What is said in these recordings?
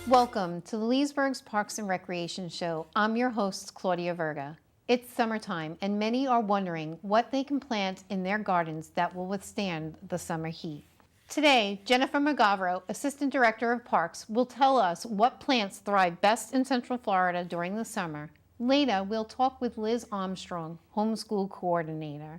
Welcome to the Leesburg Parks and Recreation Show. I'm your host, Claudia Verga. It's summertime, and many are wondering what they can plant in their gardens that will withstand the summer heat. Today, Jennifer McGavro, Assistant Director of Parks, will tell us what plants thrive best in Central Florida during the summer. Later, we'll talk with Liz Armstrong, Homeschool Coordinator.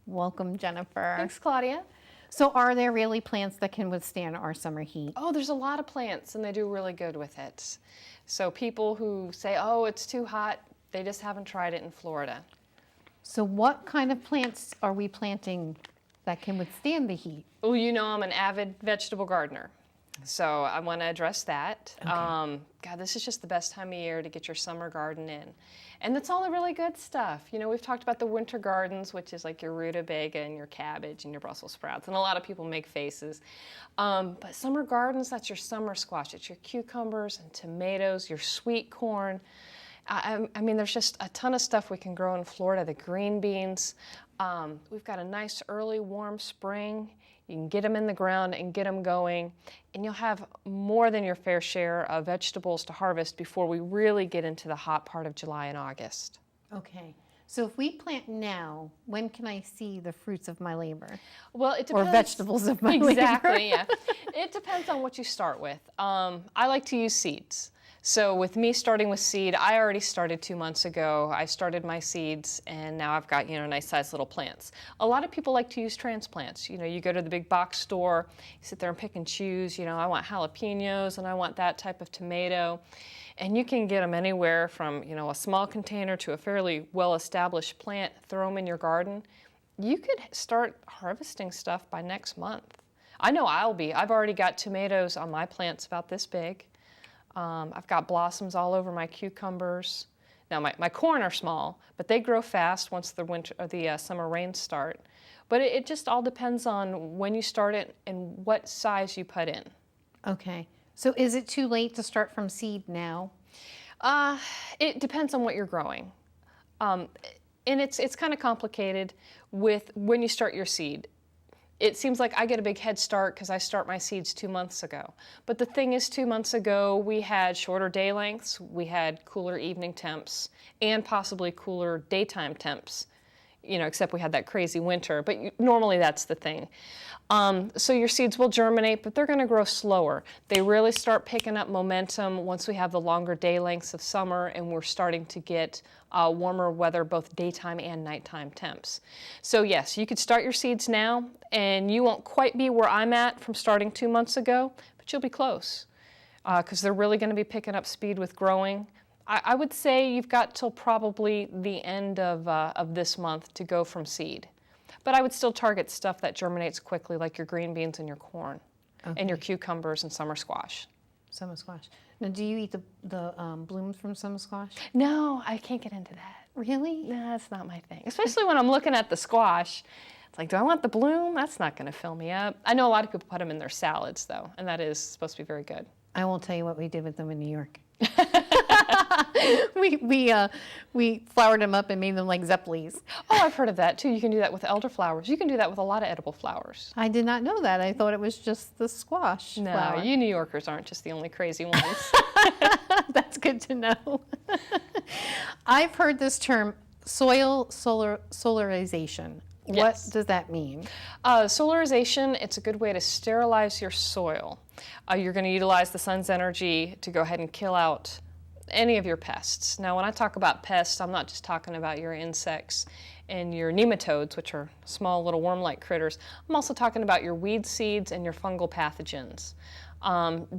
Welcome, Jennifer. Thanks, Claudia. So are there really plants that can withstand our summer heat? Oh, there's a lot of plants, and they do really good with it. So people who say, oh, it's too hot, they just haven't tried it in Florida. So what kind of plants are we planting that can withstand the heat? Well, you know I'm an avid vegetable gardener, so I want to address that. Okay. God, this is just the best time of year to get your summer garden in. And that's all the really good stuff. You know, we've talked about the winter gardens, which is like your rutabaga and your cabbage and your Brussels sprouts, and a lot of people make faces. But summer gardens, that's your summer squash. It's your cucumbers and tomatoes, your sweet corn. I mean, there's just a ton of stuff we can grow in Florida. The green beans. We've got a nice early warm spring. You can get them in the ground and get them going, and you'll have more than your fair share of vegetables to harvest before we really get into the hot part of July and August. Okay. So if we plant now, when can I see the fruits of my labor? Well, it depends. Or vegetables of my labor. Exactly, yeah. It depends on what you start with. I like to use seeds. So with me starting with seed, I already started 2 months ago. I started my seeds, and now I've got, nice sized little plants. A lot of people like to use transplants. You go to the big box store, you sit there and pick and choose, I want jalapenos and I want that type of tomato. And you can get them anywhere from, a small container to a fairly well-established plant, throw them in your garden. You could start harvesting stuff by next month. I know I'll be. I've already got tomatoes on my plants about this big. I've got blossoms all over my cucumbers. Now my corn are small, but they grow fast once the winter or the summer rains start. But it just all depends on when you start it and what size you put in. Okay. So is it too late to start from seed now? It depends on what you're growing. And it's kind of complicated with when you start your seed. It seems like I get a big head start because I start my seeds 2 months ago. But the thing is, 2 months ago, we had shorter day lengths, we had cooler evening temps, and possibly cooler daytime temps, except we had that crazy winter. But normally that's the thing. So your seeds will germinate, but they're going to grow slower. They really start picking up momentum once we have the longer day lengths of summer and we're starting to get warmer weather, both daytime and nighttime temps. So yes, you could start your seeds now, and you won't quite be where I'm at from starting 2 months ago, but you'll be close because they're really going to be picking up speed with growing. I would say you've got till probably the end of this month to go from seed. But I would still target stuff that germinates quickly, like your green beans and your corn, and your cucumbers and summer squash. Summer squash. Now, do you eat the blooms from summer squash? No, I can't get into that. Really? No, that's not my thing. Especially when I'm looking at the squash. It's like, do I want the bloom? That's not going to fill me up. I know a lot of people put them in their salads, though, and that is supposed to be very good. I won't tell you what we did with them in New York. We flowered them up and made them like Zeppelis. Oh, I've heard of that too. You can do that with elderflowers. You can do that with a lot of edible flowers. I did not know that. I thought it was just the squash flower. You New Yorkers aren't just the only crazy ones. That's good to know. I've heard this term, solarization. Yes. What does that mean? Solarization, it's a good way to sterilize your soil. You're going to utilize the sun's energy to go ahead and kill out any of your pests. Now, when I talk about pests, I'm not just talking about your insects and your nematodes, which are small little worm-like critters. I'm also talking about your weed seeds and your fungal pathogens.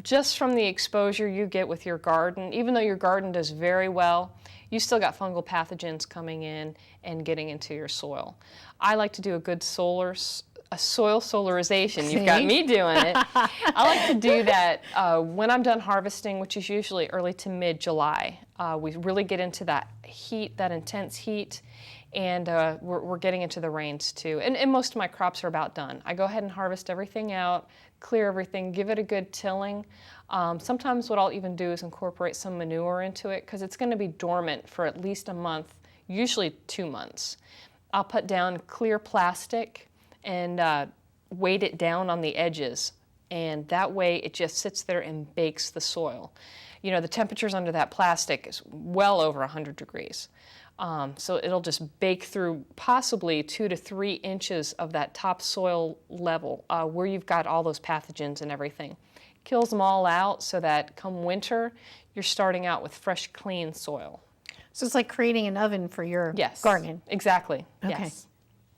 Just from the exposure you get with your garden, even though your garden does very well, you still got fungal pathogens coming in and getting into your soil. I like to do a good soil solarization. See? You've got me doing it. I like to do that when I'm done harvesting, which is usually early to mid-July. We really get into that heat, that intense heat, and we're getting into the rains too. And most of my crops are about done. I go ahead and harvest everything out, clear everything, give it a good tilling. Sometimes what I'll even do is incorporate some manure into it because it's going to be dormant for at least a month, usually 2 months. I'll put down clear plastic and weight it down on the edges and that way it just sits there and bakes the soil. You know, the temperatures under that plastic is well over 100 degrees. So it'll just bake through possibly 2 to 3 inches of that topsoil level where you've got all those pathogens and everything. Kills them all out so that come winter, you're starting out with fresh, clean soil. So it's like creating an oven for your Yes, garden. exactly. Okay. Yes.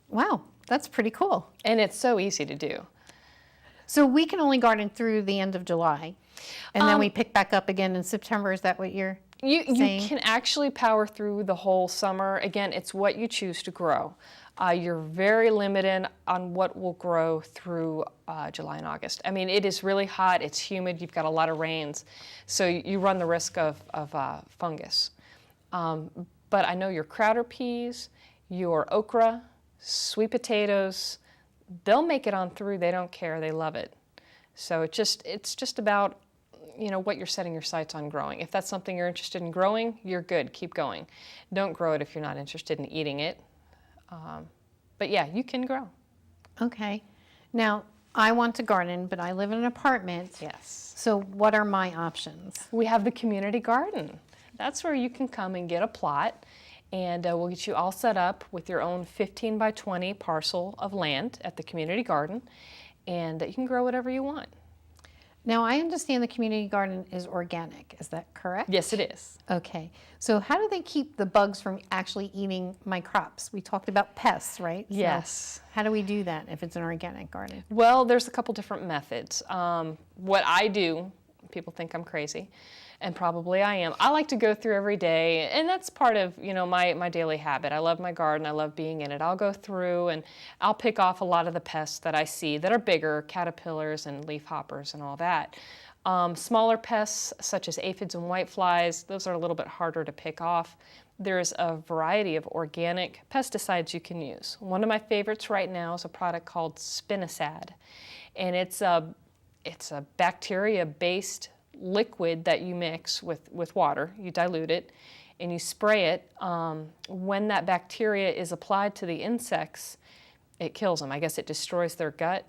Wow, that's pretty cool. And it's so easy to do. So we can only garden through the end of July, and then we pick back up again in September. Is that what you're You saying? can actually power through the whole summer. Again, it's what you choose to grow. You're very limited on what will grow through July and August. I mean, it is really hot, it's humid, you've got a lot of rains, so you run the risk of fungus. But I know your crowder peas, your okra, sweet potatoes, they'll make it on through. They don't care, they love it. So it's just about, you know, what you're setting your sights on growing. If that's something you're interested in growing, you're good, keep going. Don't grow it if you're not interested in eating it. But yeah, you can grow. Okay. Now, I want to garden, but I live in an apartment. Yes. So what are my options? We have the community garden. That's where you can come and get a plot, and we'll get you all set up with your own 15 by 20 parcel of land at the community garden, and you can grow whatever you want. Now, I understand the community garden is organic. Is that correct? Yes, it is. Okay. So how do they keep the bugs from actually eating my crops? We talked about pests, right? So Yes. how do we do that if it's an organic garden? Well, there's a couple different methods. What I do, people think I'm crazy, and probably I am. I like to go through every day, and that's part of, you know, my daily habit. I love my garden. I love being in it. I'll go through and I'll pick off a lot of the pests that I see that are bigger, caterpillars and leaf hoppers and all that. Smaller pests such as aphids and whiteflies, those are a little bit harder to pick off. There's a variety of organic pesticides you can use. One of my favorites right now is a product called Phys-ed, and it's a bacteria-based liquid that you mix with water. You dilute it and you spray it. When that bacteria is applied to the insects, it kills them. I guess it destroys their gut.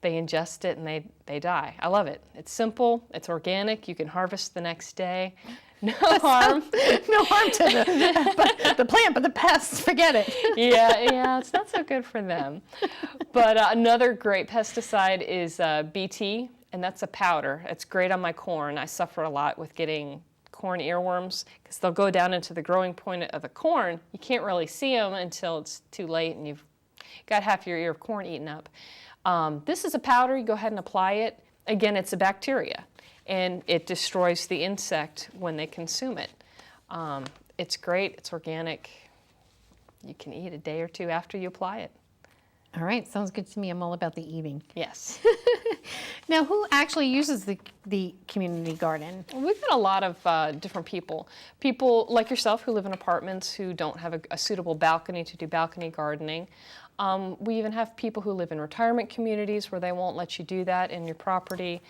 They ingest it and they die. I love it. It's simple, it's organic, you can harvest the next day. No harm. No harm to the plant, but the pests, forget it. Yeah, it's not so good for them. But another great pesticide is BT, and that's a powder. It's great on my corn. I suffer a lot with getting corn earworms because they'll go down into the growing point of the corn. You can't really see them until it's too late and you've got half your ear of corn eaten up. This is a powder. You go ahead and apply it. Again, it's a bacteria, and it destroys the insect when they consume it. It's great. It's organic. You can eat a day or two after you apply it. All right, sounds good to me. I'm all about the eating. Yes. Now, who actually uses the community garden? We've got a lot of different people. People like yourself who live in apartments who don't have a suitable balcony to do balcony gardening. We even have people who live in retirement communities where they won't let you do that in your property.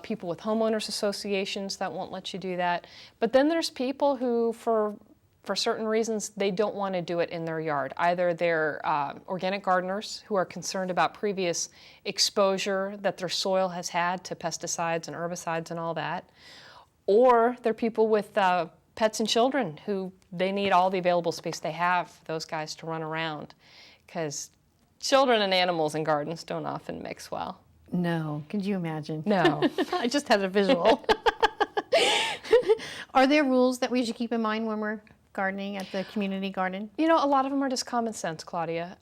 People with homeowners associations that won't let you do that. But then there's people who, for certain reasons, they don't want to do it in their yard. Either they're organic gardeners who are concerned about previous exposure that their soil has had to pesticides and herbicides and all that, or they're people with pets and children who they need all the available space they have for those guys to run around, because children and animals in gardens don't often mix well. No, could you imagine? No. I just had a visual. Are there rules that we should keep in mind when we're gardening at the community garden? You know, a lot of them are just common sense, Claudia.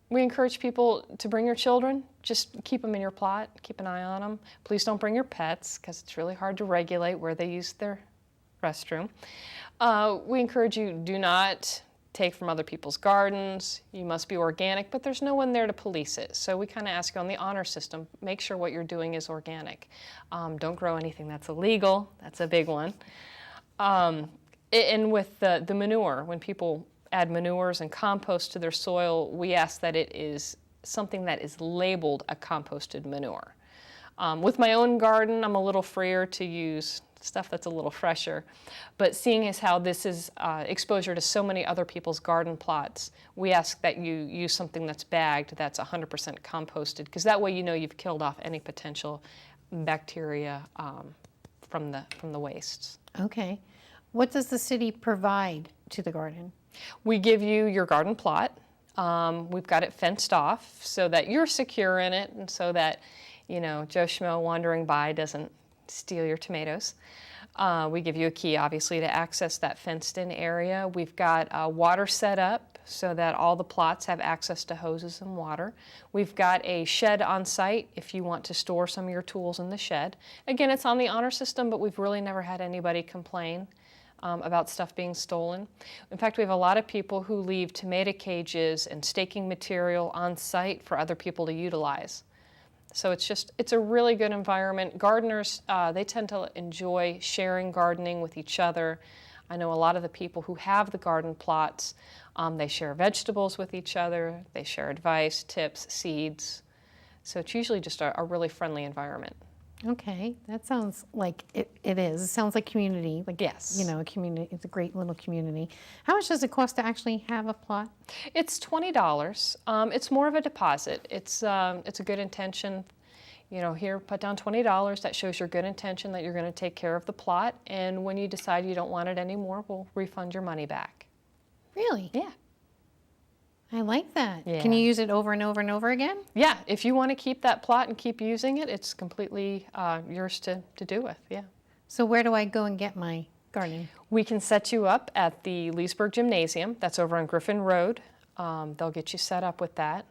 We encourage people to bring your children. Just keep them in your plot. Keep an eye on them. Please don't bring your pets, because it's really hard to regulate where they use their restroom. We encourage you, do not take from other people's gardens. You must be organic, but there's no one there to police it. So we kind of ask you on the honor system, make sure what you're doing is organic. Don't grow anything that's illegal. That's a big one. And with the manure, when people add manures and compost to their soil, we ask that it is something that is labeled a composted manure. With my own garden, I'm a little freer to use stuff that's a little fresher. But seeing as how this is exposure to so many other people's garden plots, we ask that you use something that's bagged, that's 100% composted, because that way you know you've killed off any potential bacteria from the wastes. Okay. What does the city provide to the garden? We give you your garden plot. We've got it fenced off so that you're secure in it and so that, you know, Joe Schmo wandering by doesn't steal your tomatoes. We give you a key, obviously, to access that fenced-in area. We've got water set up so that all the plots have access to hoses and water. We've got a shed on site if you want to store some of your tools in the shed. Again, it's on the honor system, but we've really never had anybody complain about stuff being stolen. In fact, we have a lot of people who leave tomato cages and staking material on site for other people to utilize. So it's a really good environment. Gardeners, they tend to enjoy sharing gardening with each other. I know a lot of the people who have the garden plots, they share vegetables with each other, they share advice, tips, seeds. So it's usually just a really friendly environment. Okay, that sounds like it is. It sounds like community. Like, yes. You know, a community. It's a great little community. How much does it cost to actually have a plot? It's $20. It's more of a deposit. It's a good intention. You know, here, put down $20. That shows your good intention that you're going to take care of the plot. And when you decide you don't want it anymore, we'll refund your money back. Really? Yeah. I like that. Yeah. Can you use it over and over and over again? Yeah, if you want to keep that plot and keep using it, it's completely yours to do with, yeah. So where do I go and get my garden? We can set you up at the Leesburg Gymnasium. That's over on Griffin Road. They'll get you set up with that.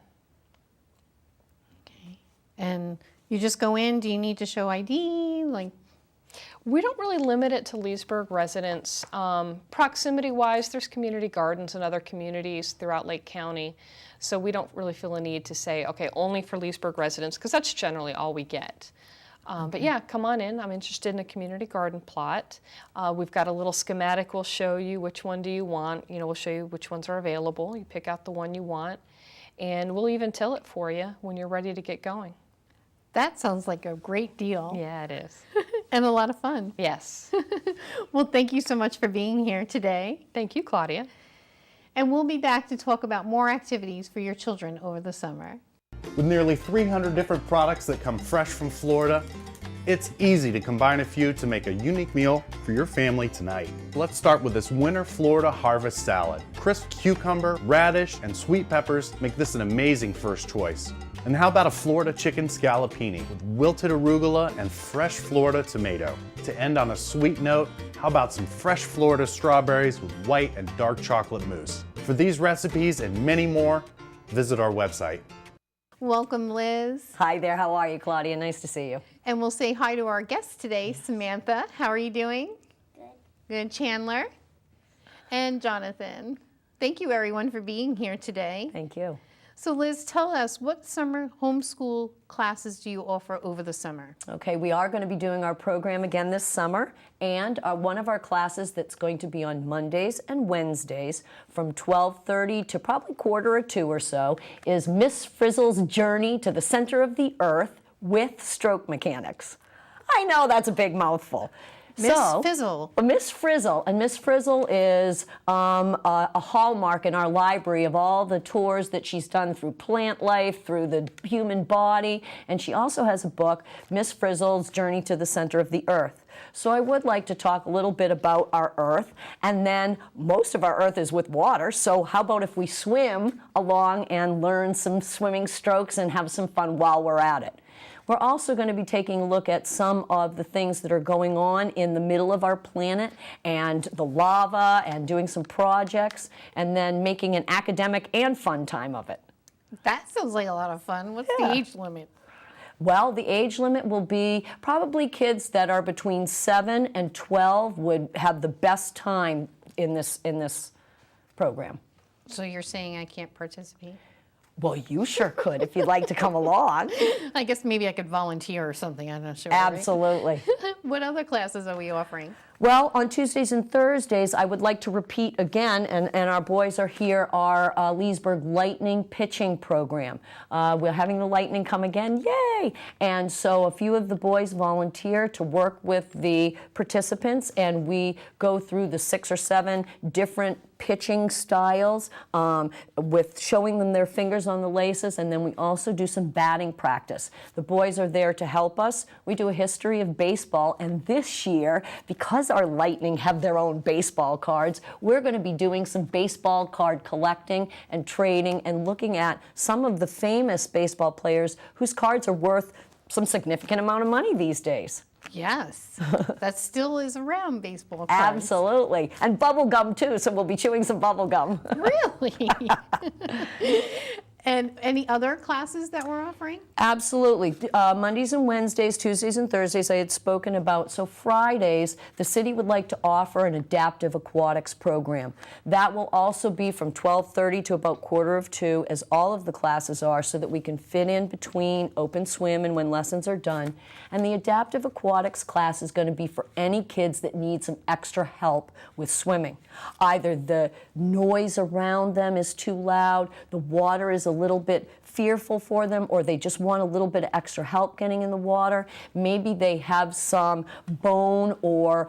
Okay. And you just go in, do you need to show ID? Like, we don't really limit it to Leesburg residents. Proximity-wise, there's community gardens in other communities throughout Lake County, so we don't really feel a need to say, okay, only for Leesburg residents, because that's generally all we get. But yeah, come on in. I'm interested in a community garden plot. We've got a little schematic we'll show you which one do you want. You know, we'll show you which ones are available. You pick out the one you want, and we'll even till it for you when you're ready to get going. that sounds like a great deal. Yeah, it is. And a lot of fun. Yes. Well, thank you so much for being here today. Thank you, Claudia. And we'll be back to talk about more activities for your children over the summer. With nearly 300 different products that come fresh from Florida, it's easy to combine a few to make a unique meal for your family tonight. Let's start with this winter Florida harvest salad. Crisp cucumber, radish, and sweet peppers make this an amazing first choice. And how about a Florida chicken scallopini with wilted arugula and fresh Florida tomato? To end on a sweet note, how about some fresh Florida strawberries with white and dark chocolate mousse? For these recipes and many more, visit our website. Welcome, Liz. Hi there, how are you, Claudia? Nice to see you. And we'll say hi to our guest today, Samantha. How are you doing? Good. Good. Chandler and Jonathan. Thank you, everyone, for being here today. Thank you. So, Liz, tell us, what summer homeschool classes do you offer over the summer? Okay, we are going to be doing our program again this summer, and one of our classes that's going to be on Mondays and Wednesdays from 12:30 to probably 1:45 or so is Miss Frizzle's Journey to the Center of the Earth with Stroke Mechanics. I know that's a big mouthful. Miss Fizzle. Miss Frizzle, and Miss Frizzle is a hallmark in our library of all the tours that she's done through plant life, through the human body, and she also has a book, Miss Frizzle's Journey to the Center of the Earth. So I would like to talk a little bit about our Earth, and then most of our Earth is with water, so how about if we swim along and learn some swimming strokes and have some fun while we're at it. We're also going to be taking a look at some of the things that are going on in the middle of our planet and the lava and doing some projects and then making an academic and fun time of it. That sounds like a lot of fun. What's the age limit? Well, the age limit will be probably kids that are between 7 and 12 would have the best time in this program. So you're saying I can't participate? Well, you sure could if you'd like to come along. I guess maybe I could volunteer or something. I'm not sure. Absolutely. Right? What other classes are we offering? Well, on Tuesdays and Thursdays, I would like to repeat again, and our boys are here, our Leesburg Lightning pitching program. We're having the Lightning come again, yay! And so a few of the boys volunteer to work with the participants, and we go through the 6 or 7 different pitching styles with showing them their fingers on the laces, and then we also do some batting practice. The boys are there to help us. We do a history of baseball, and this year, because our Lightning have their own baseball cards, we're going to be doing some baseball card collecting and trading and looking at some of the famous baseball players whose cards are worth some significant amount of money these days. Yes, that still is around, baseball cards. Absolutely. And bubble gum too, so we'll be chewing some bubble gum. Really? And any other classes that we're offering? Absolutely. Mondays and Wednesdays, Tuesdays and Thursdays I had spoken about. So Fridays, the city would like to offer an adaptive aquatics program. That will also be from 12:30 to about 1:45, as all of the classes are, so that we can fit in between open swim and when lessons are done. And the adaptive aquatics class is going to be for any kids that need some extra help with swimming. Either the noise around them is too loud, the water is a little bit fearful for them, or they just want a little bit of extra help getting in the water. Maybe they have some bone or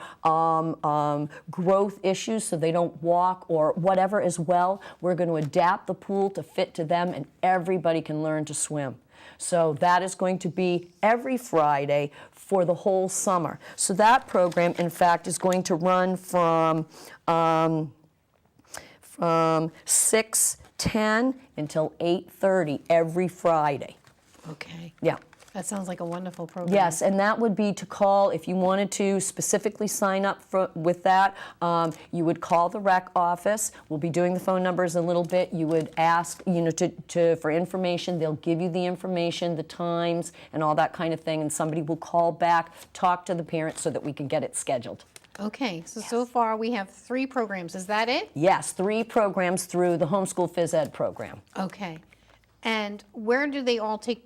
growth issues, so they don't walk or whatever as well. We're going to adapt the pool to fit to them, and everybody can learn to swim. So that is going to be every Friday for the whole summer. So that program, in fact, is going to run from 6:10 until 8:30 every Friday. Okay. Yeah. That sounds like a wonderful program. Yes, and that would be to call, if you wanted to specifically sign up with that, you would call the rec office. We'll be doing the phone numbers in a little bit. You would ask, for information. They'll give you the information, the times, and all that kind of thing, and somebody will call back, talk to the parents so that we can get it scheduled. Okay, so far we have 3 programs. Is that it? Yes, 3 programs through the Homeschool Phys-ed program. Okay. And where do they all take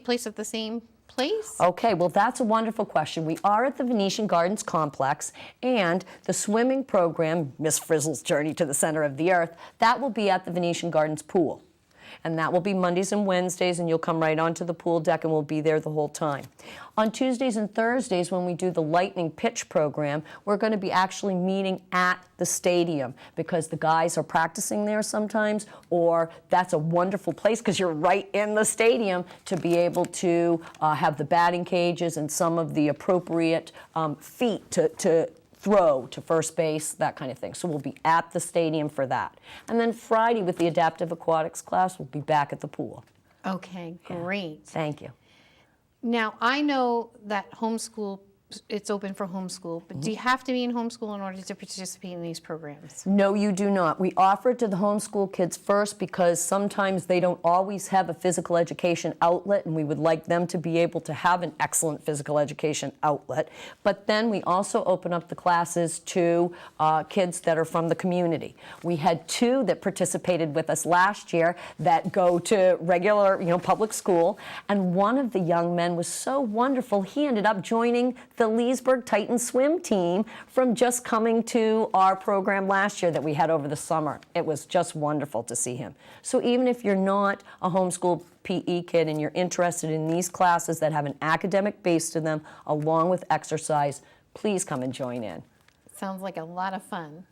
place at the same place? Okay, well, that's a wonderful question. We are at the Venetian Gardens complex, and the swimming program, Miss Frizzle's Journey to the Center of the Earth, that will be at the Venetian Gardens pool. And that will be Mondays and Wednesdays, and you'll come right onto the pool deck, and we'll be there the whole time. On Tuesdays and Thursdays, when we do the Lightning Pitch program, we're going to be actually meeting at the stadium, because the guys are practicing there sometimes, or that's a wonderful place because you're right in the stadium to be able to have the batting cages and some of the appropriate feet to throw to first base, that kind of thing. So we'll be at the stadium for that. And then Friday with the adaptive aquatics class, we'll be back at the pool. Okay, great. Thank you. Now, I know that homeschool, it's open for homeschool, but do you have to be in homeschool in order to participate in these programs? No, you do not. We offer it to the homeschool kids first because sometimes they don't always have a physical education outlet, and we would like them to be able to have an excellent physical education outlet. But then we also open up the classes to kids that are from the community. We had 2 that participated with us last year that go to regular, public school, and one of the young men was so wonderful, he ended up joining the Leesburg Titan swim team from just coming to our program last year that we had over the summer. It was just wonderful to see him. So even if you're not a homeschool PE kid and you're interested in these classes that have an academic base to them along with exercise, please come and join in. Sounds like a lot of fun.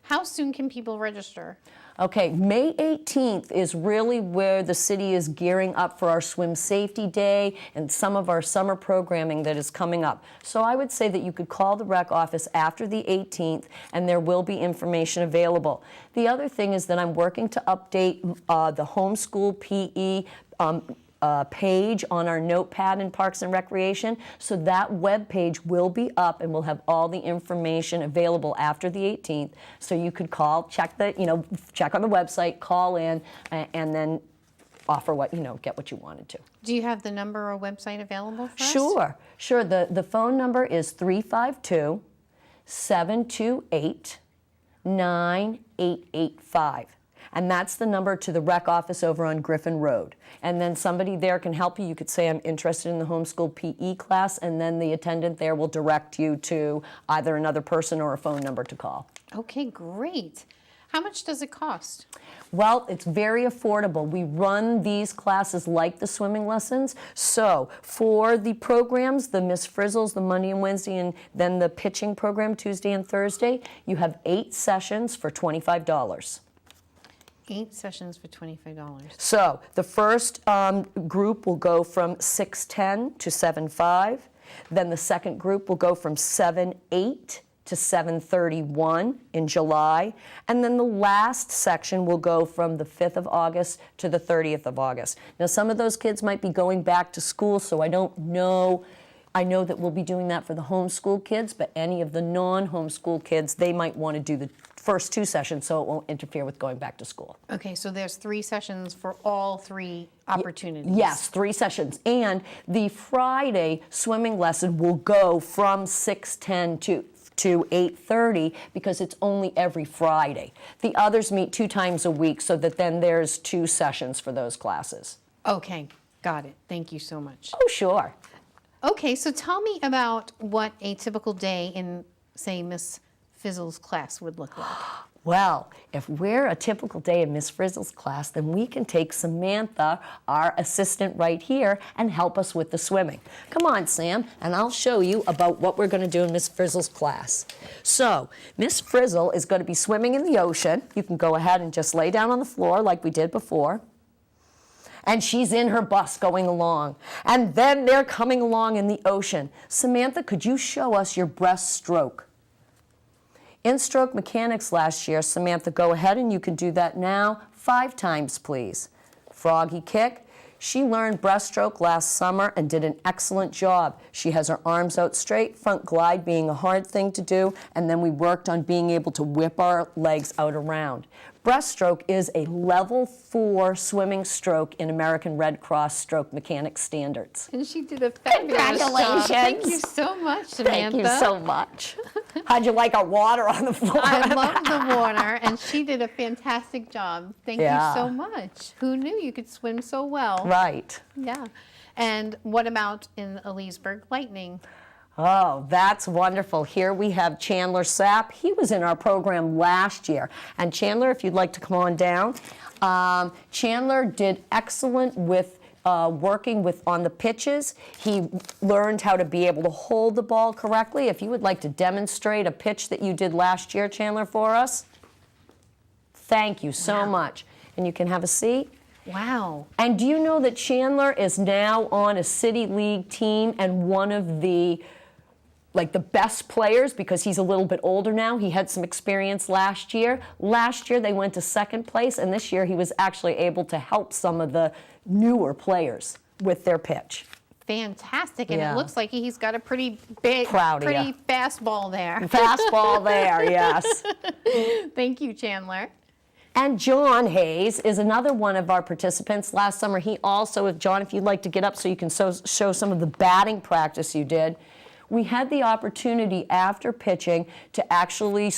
How soon can people register? Okay, May 18th is really where the city is gearing up for our Swim Safety Day and some of our summer programming that is coming up. So I would say that you could call the rec office after the 18th, and there will be information available. The other thing is that I'm working to update the homeschool PE page on our notepad in Parks and Recreation, so that web page will be up and we'll have all the information available after the 18th. So you could call, check check on the website, call in, and then offer get what you wanted to. Do you have the number or website available for us? Sure. The phone number is 352-728-9885. And that's the number to the rec office over on Griffin Road. And then somebody there can help you. You could say, I'm interested in the homeschool PE class, and then the attendant there will direct you to either another person or a phone number to call. Okay, great. How much does it cost? Well, it's very affordable. We run these classes like the swimming lessons. So for the programs, the Miss Frizzles, the Monday and Wednesday, and then the pitching program Tuesday and Thursday, you have 8 sessions for $25. 8 sessions for $25. So the first group will go from 6:10 to 7:05. Then the second group will go from 7:08 to 7:31 in July. And then the last section will go from the 5th of August to the 30th of August. Now, some of those kids might be going back to school, so I don't know. I know that we'll be doing that for the homeschool kids, but any of the non-homeschool kids, they might want to do the first 2 sessions so it won't interfere with going back to school. Okay, so there's 3 sessions for all 3 opportunities. Yes, 3 sessions. And the Friday swimming lesson will go from 6:10 to 8:30 because it's only every Friday. The others meet 2 times a week, so that then there's 2 sessions for those classes. Okay, got it. Thank you so much. Oh, sure. Okay, so tell me about what a typical day in, say, Miss Fizzle's class would look like. Well, if we're a typical day in Miss Frizzle's class, then we can take Samantha, our assistant right here, and help us with the swimming. Come on, Sam, and I'll show you about what we're going to do in Miss Frizzle's class. So, Miss Frizzle is going to be swimming in the ocean. You can go ahead and just lay down on the floor like we did before. And she's in her bus going along. And then they're coming along in the ocean. Samantha, could you show us your breaststroke? In stroke mechanics last year, Samantha, go ahead and you can do that now 5 times, please. Froggy kick. She learned breaststroke last summer and did an excellent job. She has her arms out straight, front glide being a hard thing to do, and then we worked on being able to whip our legs out around. Breaststroke is a level 4 swimming stroke in American Red Cross stroke mechanics standards. And she did a fabulous job. Thank you so much, Samantha. Thank you so much. How'd you like our water on the floor? I love the water, and she did a fantastic job. Thank you so much. Who knew you could swim so well? Right. Yeah. And what about in a Leesburg Lightning? Oh, that's wonderful. Here we have Chandler Sapp. He was in our program last year. And Chandler, if you'd like to come on down. Chandler did excellent with working on the pitches. He learned how to be able to hold the ball correctly. If you would like to demonstrate a pitch that you did last year, Chandler, for us. Thank you so much. And you can have a seat. Wow. And do you know that Chandler is now on a city league team and one of the best players because he's a little bit older now. He had some experience last year. Last year they went to 2nd place, and this year he was actually able to help some of the newer players with their pitch. Fantastic. And it looks like he's got a pretty big, Proud of pretty fastball there. Fastball there, yes. Thank you, Chandler. And John Hayes is another one of our participants. Last summer, he also, John, if you'd like to get up so you can show some of the batting practice you did. We had the opportunity after pitching to actually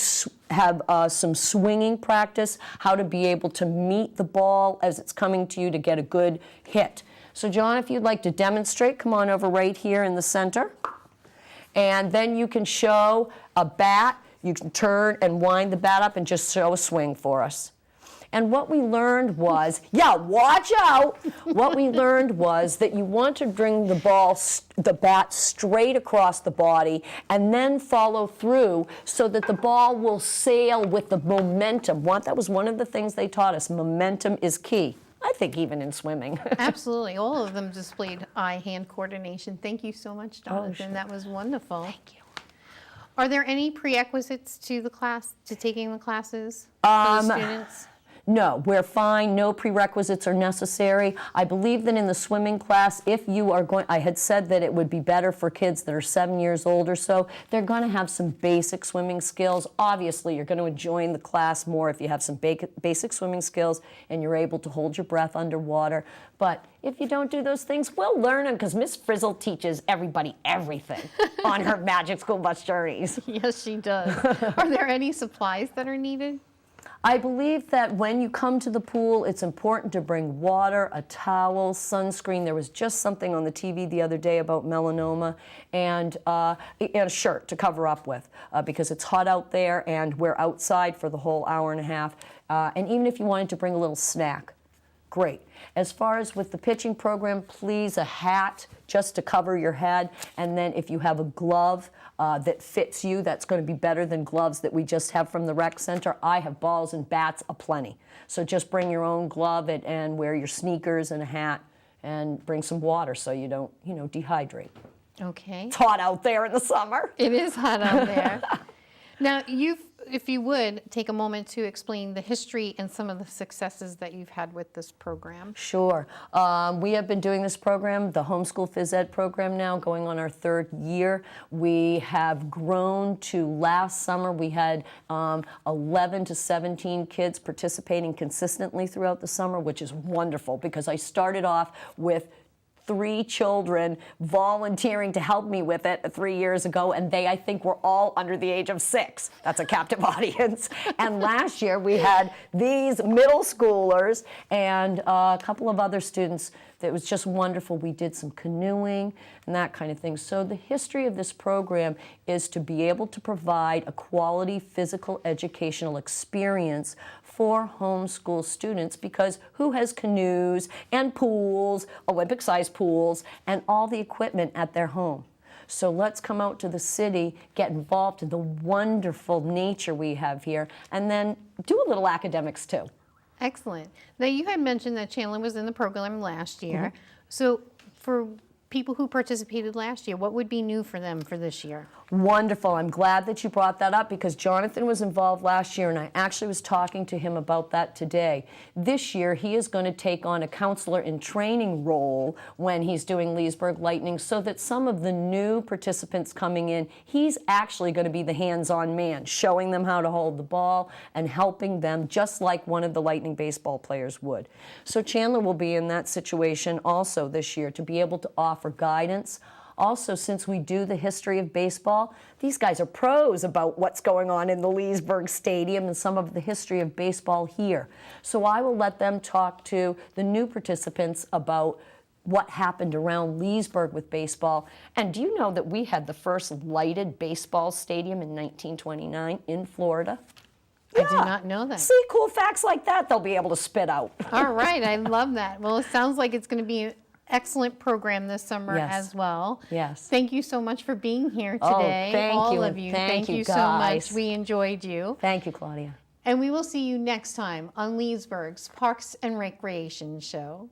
have some swinging practice, how to be able to meet the ball as it's coming to you to get a good hit. So John, if you'd like to demonstrate, come on over right here in the center. And then you can show a bat. You can turn and wind the bat up and just show a swing for us. And what we learned was, watch out! What we learned was that you want to bring the bat straight across the body and then follow through so that the ball will sail with the momentum. That was one of the things they taught us. Momentum is key. I think even in swimming. Absolutely. All of them displayed eye-hand coordination. Thank you so much, Jonathan. sure. That was wonderful. Thank you. Are there any prerequisites to taking the classes for the students? No, we're fine. No prerequisites are necessary. I believe that in the swimming class, if you are going, I had said that it would be better for kids that are 7 years old or so. They're going to have some basic swimming skills. Obviously, you're going to enjoy the class more if you have some basic swimming skills and you're able to hold your breath underwater. But if you don't do those things, we'll learn them because Miss Frizzle teaches everybody everything on her Magic School Bus journeys. Yes, she does. Are there any supplies that are needed? I believe that when you come to the pool, it's important to bring water, a towel, sunscreen. There was just something on the TV the other day about melanoma, and a shirt to cover up with because it's hot out there and we're outside for the whole hour and a half. And even if you wanted to bring a little snack, great. As far as with the pitching program, please, a hat just to cover your head. And then if you have a glove that fits you, that's going to be better than gloves that we just have from the rec center. I have balls and bats aplenty. So just bring your own glove and wear your sneakers and a hat and bring some water so you don't, dehydrate. Okay. It's hot out there in the summer. It is hot out there. Now, if you would, take a moment to explain the history and some of the successes that you've had with this program. Sure. We have been doing this program, the Homeschool Phys-ed program now, going on our 3rd year. We have grown to last summer, we had 11 to 17 kids participating consistently throughout the summer, which is wonderful because I started off with 3 children volunteering to help me with it 3 years ago, and they, I think, were all under the age of 6. That's a captive audience. And last year we had these middle schoolers and a couple of other students. That was just wonderful. We did some canoeing and that kind of thing. So the history of this program is to be able to provide a quality physical educational experience for homeschool students, because who has canoes and pools, Olympic-sized pools, and all the equipment at their home? So let's come out to the city, get involved in the wonderful nature we have here, and then do a little academics too. Excellent. Now, you had mentioned that Chandler was in the program last year. So for people who participated last year, what would be new for them for this year? Wonderful. I'm glad that you brought that up because Jonathan was involved last year and I actually was talking to him about that today. This year he is going to take on a counselor in training role when he's doing Leesburg Lightning so that some of the new participants coming in, he's actually going to be the hands-on man, showing them how to hold the ball and helping them just like one of the Lightning baseball players would. So Chandler will be in that situation also this year to be able to offer guidance. Also, since we do the history of baseball, these guys are pros about what's going on in the Leesburg Stadium and some of the history of baseball here. So I will let them talk to the new participants about what happened around Leesburg with baseball. And do you know that we had the first lighted baseball stadium in 1929 in Florida? I did not know that. See, cool facts like that they'll be able to spit out. All right, I love that. Well, it sounds like it's going to be excellent program this summer as well. Yes. Thank you so much for being here today. Oh, thank all you. of you. Thank you so guys. much. We enjoyed you. Thank you, Claudia. And we will see you next time on Leesburg's Parks and Recreation Show.